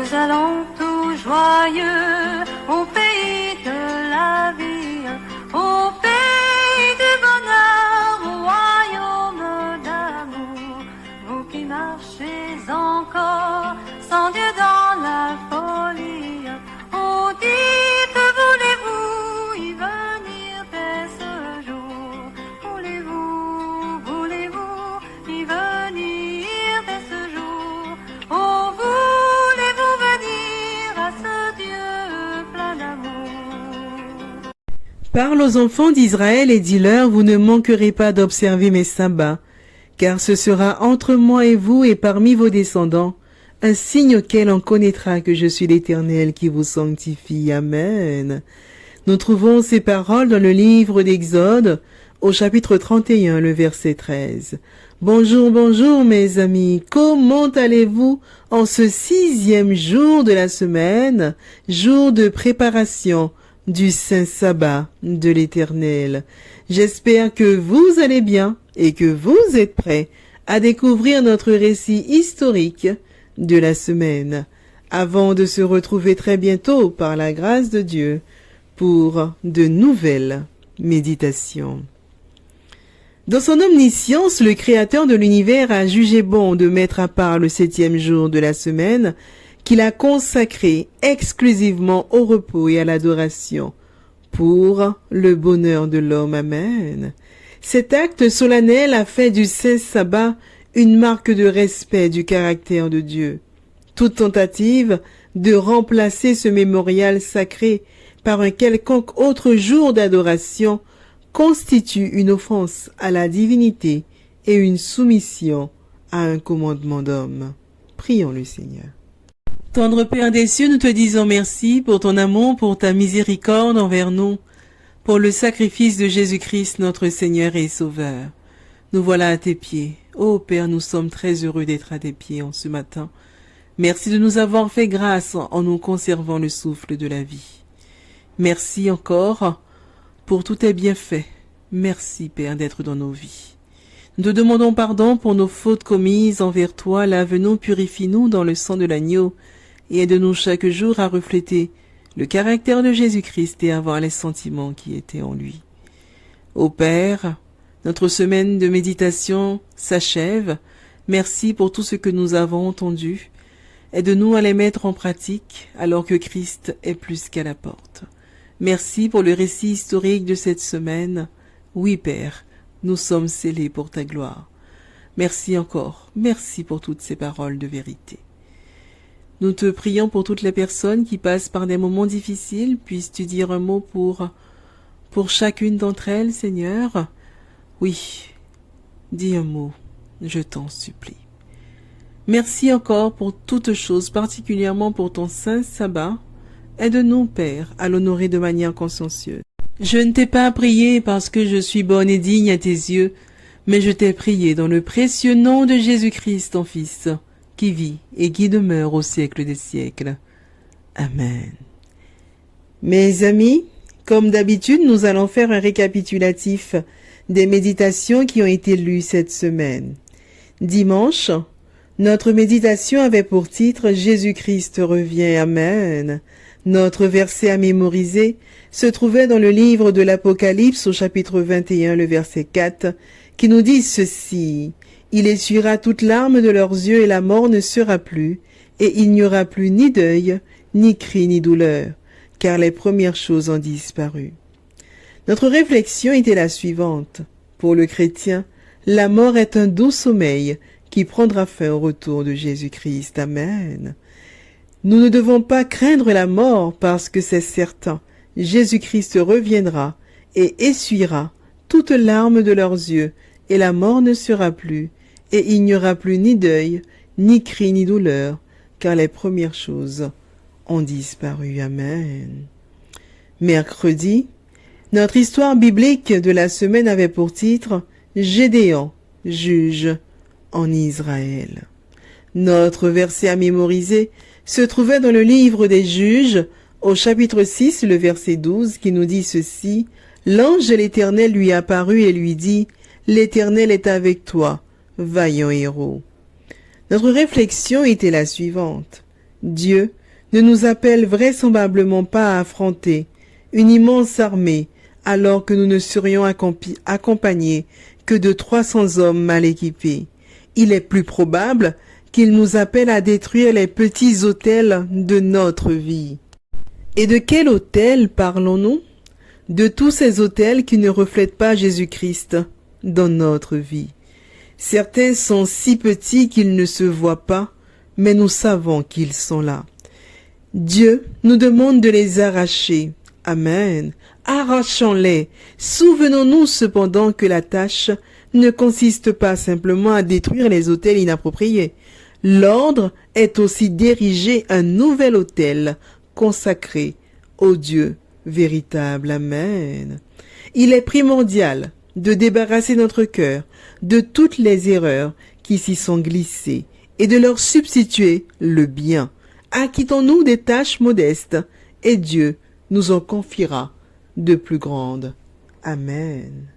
Nous allons tout joyeux au pays de la vie, au pays du bonheur, au royaume d'amour. Vous qui marchez encore sans Dieu dans la folie, oh dites, voulez-vous y venir dès ce jour? Voulez-vous y venir dès ce jour? Oh, voulez-vous venir à ce Dieu plein d'amour? Parle aux enfants d'Israël et dis-leur, vous ne manquerez pas d'observer mes sabbats, car ce sera entre moi et vous et parmi vos descendants, un signe auquel on connaîtra que je suis l'Éternel qui vous sanctifie. Amen. Nous trouvons ces paroles dans le livre d'Exode, au chapitre 31, le verset 13. Bonjour, bonjour mes amis, comment allez-vous en ce 6e jour de la semaine, jour de préparation du Saint Sabbat de l'Éternel? J'espère que vous allez bien et que vous êtes prêts à découvrir notre récit historique de la semaine, avant de se retrouver très bientôt par la grâce de Dieu pour de nouvelles méditations. Dans son omniscience, le Créateur de l'univers a jugé bon de mettre à part le 7e jour de la semaine qu'il a consacré exclusivement au repos et à l'adoration pour le bonheur de l'homme. Amen. Cet acte solennel a fait du Saint Sabbat une marque de respect du caractère de Dieu. Toute tentative de remplacer ce mémorial sacré par un quelconque autre jour d'adoration constitue une offense à la divinité et une soumission à un commandement d'homme. Prions le Seigneur. Tendre Père des cieux, nous te disons merci pour ton amour, pour ta miséricorde envers nous, pour le sacrifice de Jésus-Christ, notre Seigneur et Sauveur. Nous voilà à tes pieds. Ô Père, nous sommes très heureux d'être à tes pieds en ce matin. Merci de nous avoir fait grâce en nous conservant le souffle de la vie. Merci encore pour tous tes bienfaits. Merci, Père, d'être dans nos vies. Nous te demandons pardon pour nos fautes commises envers toi. Lave-nous, purifie-nous dans le sang de l'agneau et aide-nous chaque jour à refléter le caractère de Jésus-Christ et avoir les sentiments qui étaient en lui. Ô Père, notre semaine de méditation s'achève. Merci pour tout ce que nous avons entendu. Aide-nous à les mettre en pratique alors que Christ est plus qu'à la porte. Merci pour le récit historique de cette semaine. Oui, Père, nous sommes scellés pour ta gloire. Merci encore. Merci pour toutes ces paroles de vérité. Nous te prions pour toutes les personnes qui passent par des moments difficiles. Puisses-tu dire un mot pour chacune d'entre elles, Seigneur? Oui, dis un mot, je t'en supplie. Merci encore pour toutes choses, particulièrement pour ton saint sabbat. Aide-nous, Père, à l'honorer de manière consciencieuse. Je ne t'ai pas prié parce que je suis bonne et digne à tes yeux, mais je t'ai prié dans le précieux nom de Jésus-Christ, ton Fils, qui vit et qui demeure au siècle des siècles. Amen. Mes amis, comme d'habitude, nous allons faire un récapitulatif des méditations qui ont été lues cette semaine. Dimanche, notre méditation avait pour titre « Jésus-Christ revient, Amen ». Notre verset à mémoriser se trouvait dans le livre de l'Apocalypse au chapitre 21, le verset 4, qui nous dit ceci: « Il essuiera toute larme de leurs yeux et la mort ne sera plus, et il n'y aura plus ni deuil, ni cri, ni douleur, car les premières choses ont disparu. » Notre réflexion était la suivante. Pour le chrétien, la mort est un doux sommeil qui prendra fin au retour de Jésus-Christ. Amen. Nous ne devons pas craindre la mort parce que c'est certain. Jésus-Christ reviendra et essuiera toute larme de leurs yeux et la mort ne sera plus et il n'y aura plus ni deuil, ni cri, ni douleur, car les premières choses ont disparu. Amen. Mercredi, notre histoire biblique de la semaine avait pour titre « Gédéon, juge en Israël ». Notre verset à mémoriser se trouvait dans le livre des Juges, au chapitre 6, le verset 12, qui nous dit ceci: « L'ange de l'Éternel lui apparut et lui dit, « L'Éternel est avec toi, vaillant héros. » Notre réflexion était la suivante. Dieu ne nous appelle vraisemblablement pas à affronter une immense armée alors que nous ne serions accompagnés que de 300 hommes mal équipés. Il est plus probable qu'il nous appelle à détruire les petits autels de notre vie. Et de quel autel parlons-nous? De tous ces autels qui ne reflètent pas Jésus-Christ dans notre vie. Certains sont si petits qu'ils ne se voient pas, mais nous savons qu'ils sont là. Dieu nous demande de les arracher. Amen. Arrachons-les. Souvenons-nous cependant que la tâche ne consiste pas simplement à détruire les autels inappropriés. L'ordre est aussi d'ériger un nouvel autel consacré au Dieu véritable. Amen. Il est primordial de débarrasser notre cœur de toutes les erreurs qui s'y sont glissées et de leur substituer le bien. Acquittons-nous des tâches modestes et Dieu nous en confiera de plus grandes. Amen.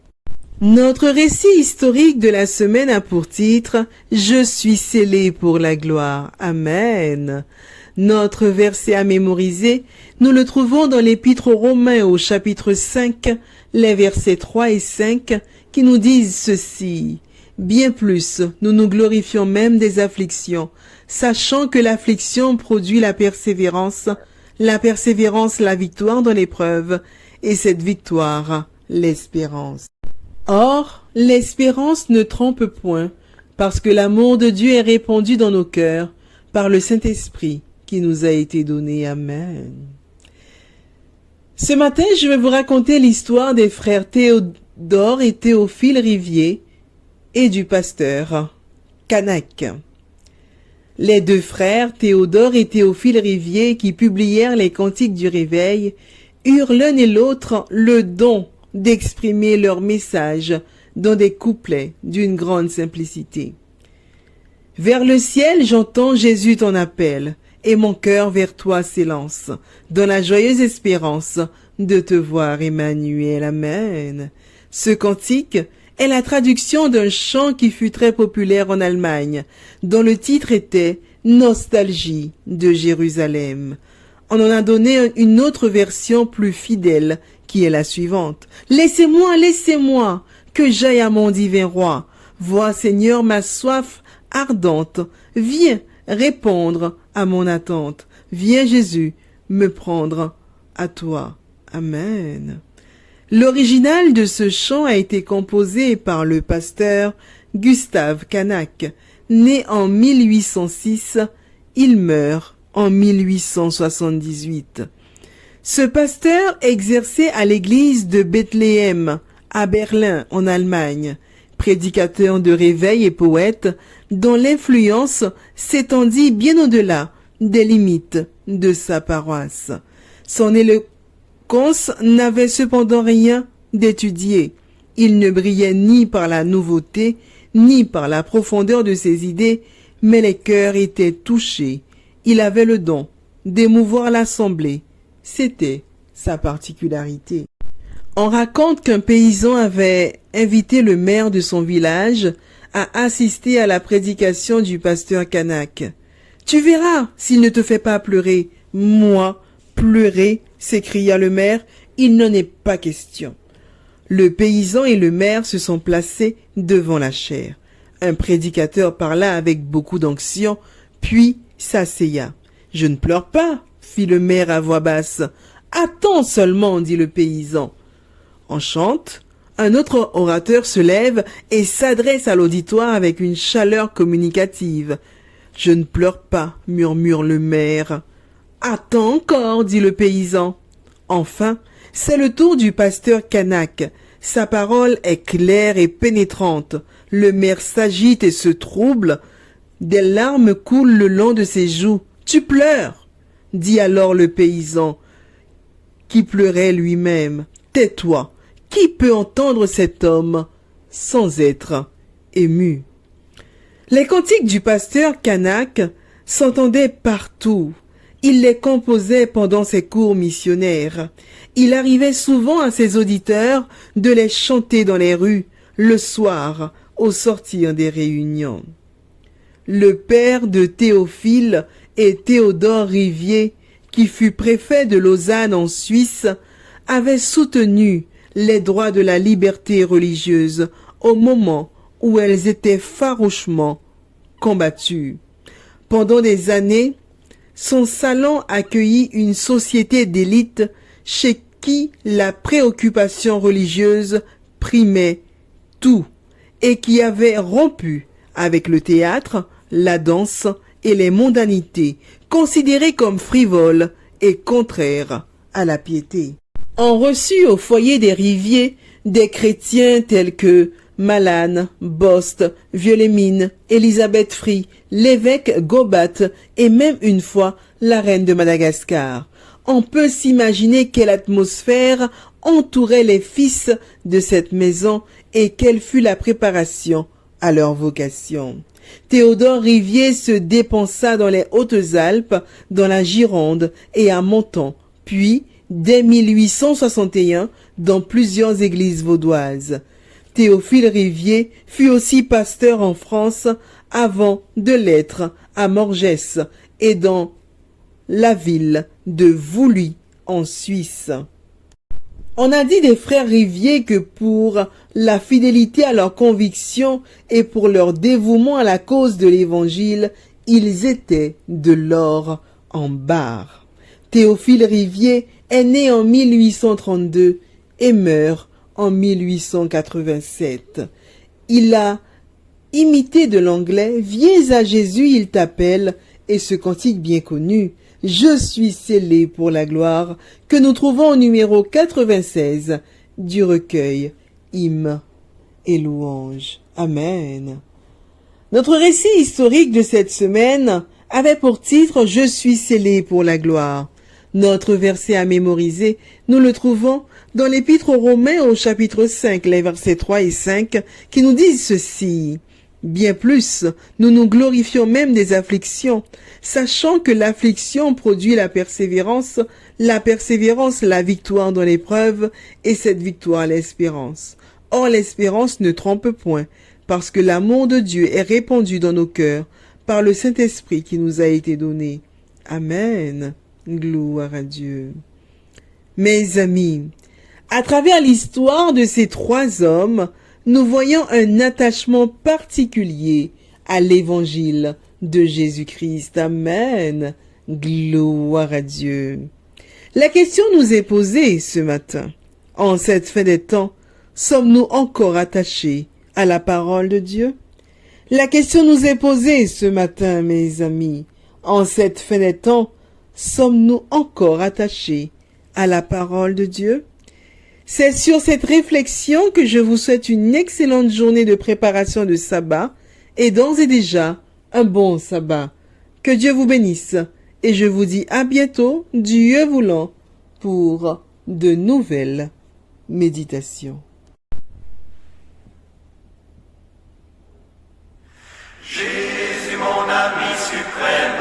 Notre récit historique de la semaine a pour titre « Je suis scellé pour la gloire ». Amen. Notre verset à mémoriser, nous le trouvons dans l'Épître aux Romains au chapitre 5, les versets 3 et 5, qui nous disent ceci. « Bien plus, nous nous glorifions même des afflictions, sachant que l'affliction produit la persévérance la victoire dans l'épreuve, et cette victoire, l'espérance. » Or, l'espérance ne trompe point, parce que l'amour de Dieu est répandu dans nos cœurs par le Saint-Esprit qui nous a été donné. Amen. Ce matin, je vais vous raconter l'histoire des frères Théodore et Théophile Rivier et du pasteur Canac. Les deux frères, Théodore et Théophile Rivier, qui publièrent les Cantiques du Réveil, eurent l'un et l'autre le don d'exprimer leur message dans des couplets d'une grande simplicité. Vers le ciel, j'entends Jésus ton appel, et mon cœur vers toi s'élance, dans la joyeuse espérance de te voir, Emmanuel. Amen. Ce cantique est la traduction d'un chant qui fut très populaire en Allemagne, dont le titre était « Nostalgie de Jérusalem ». On en a donné une autre version plus fidèle, qui est la suivante. « Laissez-moi, laissez-moi, que j'aille à mon divin roi. Vois, Seigneur, ma soif ardente. Viens répondre à mon attente. Viens, Jésus, me prendre à toi. » Amen. L'original de ce chant a été composé par le pasteur Gustave Canac. Né en 1806, il meurt en 1878. Ce pasteur exerçait à l'église de Bethléem, à Berlin, en Allemagne, prédicateur de réveil et poète, dont l'influence s'étendit bien au-delà des limites de sa paroisse. Son éloquence n'avait cependant rien d'étudié. Il ne brillait ni par la nouveauté, ni par la profondeur de ses idées, mais les cœurs étaient touchés. Il avait le don d'émouvoir l'assemblée. C'était sa particularité. On raconte qu'un paysan avait invité le maire de son village à assister à la prédication du pasteur Canac. « Tu verras s'il ne te fait pas pleurer. »« Moi, pleurer » s'écria le maire, « il n'en est pas question. » Le paysan et le maire se sont placés devant la chaire. Un prédicateur parla avec beaucoup d'onction, puis s'asseya. « Je ne pleure pas, » fit le maire à voix basse. « Attends seulement, » dit le paysan. On chante. Un autre orateur se lève et s'adresse à l'auditoire avec une chaleur communicative. « Je ne pleure pas, » murmure le maire. « Attends encore, » dit le paysan. Enfin, c'est le tour du pasteur Canac. Sa parole est claire et pénétrante. Le maire s'agite et se trouble. Des larmes coulent le long de ses joues. « Tu pleures !» dit alors le paysan, qui pleurait lui-même. « Tais-toi ! Qui peut entendre cet homme sans être ému ?» Les cantiques du pasteur Canac s'entendaient partout. Il les composait pendant ses cours missionnaires. Il arrivait souvent à ses auditeurs de les chanter dans les rues, le soir, au sortir des réunions. Le père de Théophile et Théodore Rivier qui fut préfet de Lausanne en Suisse, avait soutenu les droits de la liberté religieuse au moment où elles étaient farouchement combattues. Pendant des années, son salon accueillit une société d'élite chez qui la préoccupation religieuse primait tout et qui avait rompu avec le théâtre, la danse et les mondanités, considérées comme frivoles et contraires à la piété. On reçut au foyer des Riviers des chrétiens tels que Malane, Bost, Vieux-les-Mines, Elisabeth Free, l'évêque Gobat et même une fois la reine de Madagascar. On peut s'imaginer quelle atmosphère entourait les fils de cette maison et quelle fut la préparation à leur vocation. Théodore Rivier se dépensa dans les Hautes-Alpes, dans la Gironde et à Menton, puis, dès 1861, dans plusieurs églises vaudoises. Théophile Rivier fut aussi pasteur en France avant de l'être à Morgès et dans la ville de Vouluy en Suisse. On a dit des frères Rivier que pour la fidélité à leurs convictions et pour leur dévouement à la cause de l'Évangile, ils étaient de l'or en barre. Théophile Rivier est né en 1832 et meurt en 1887. Il a imité de l'anglais « Viens à Jésus, il t'appelle » et ce cantique bien connu « Je suis scellé pour la gloire » que nous trouvons au numéro 96 du recueil Hymnes et louanges. Amen. Notre récit historique de cette semaine avait pour titre « Je suis scellé pour la gloire ». Notre verset à mémoriser, nous le trouvons dans l'Épître aux Romains au chapitre 5, les versets 3 et 5, qui nous disent ceci. Bien plus, nous nous glorifions même des afflictions, sachant que l'affliction produit la persévérance la victoire dans l'épreuve, et cette victoire l'espérance. Or l'espérance ne trompe point, parce que l'amour de Dieu est répandu dans nos cœurs par le Saint-Esprit qui nous a été donné. Amen. Gloire à Dieu. Mes amis, à travers l'histoire de ces trois hommes, nous voyons un attachement particulier à l'évangile de Jésus-Christ. Amen. Gloire à Dieu. La question nous est posée ce matin. En cette fin des temps, sommes-nous encore attachés à la parole de Dieu? La question nous est posée ce matin, mes amis. En cette fin des temps, sommes-nous encore attachés à la parole de Dieu? C'est sur cette réflexion que je vous souhaite une excellente journée de préparation de sabbat et d'ores et déjà un bon sabbat. Que Dieu vous bénisse et je vous dis à bientôt, Dieu voulant, pour de nouvelles méditations. Jésus, mon ami suprême,